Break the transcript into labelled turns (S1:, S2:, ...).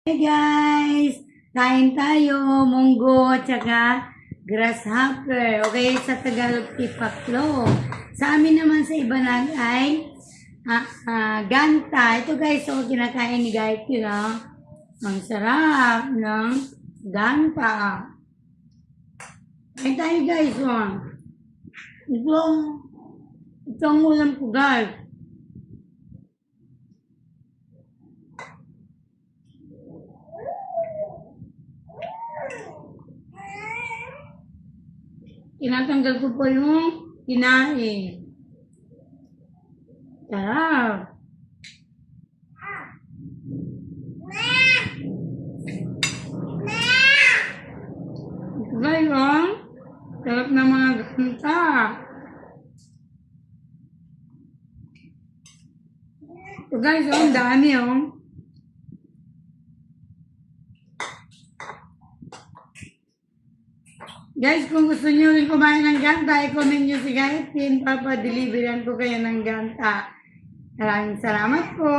S1: Hey guys! Kain tayo, munggo at saka grasshopper. Okay, sa Tagalog, tipaklo. Sa amin naman sa Ibanag ay ganta. Ito guys, so kinakain ni Guy yun, ang sarap ng ganta. Kain tayo guys, Ito ang ulam ko guys. Tinatanggal ko po yung kinain. Sarap. Ito guys, sarap na mga ganta. Ito guys, ang dami, Guys, kung gusto nyo rin kumain ng ganta, i-comment nyo si Gayet. Papadeliveran ko kayo ng ganta. Maraming salamat po.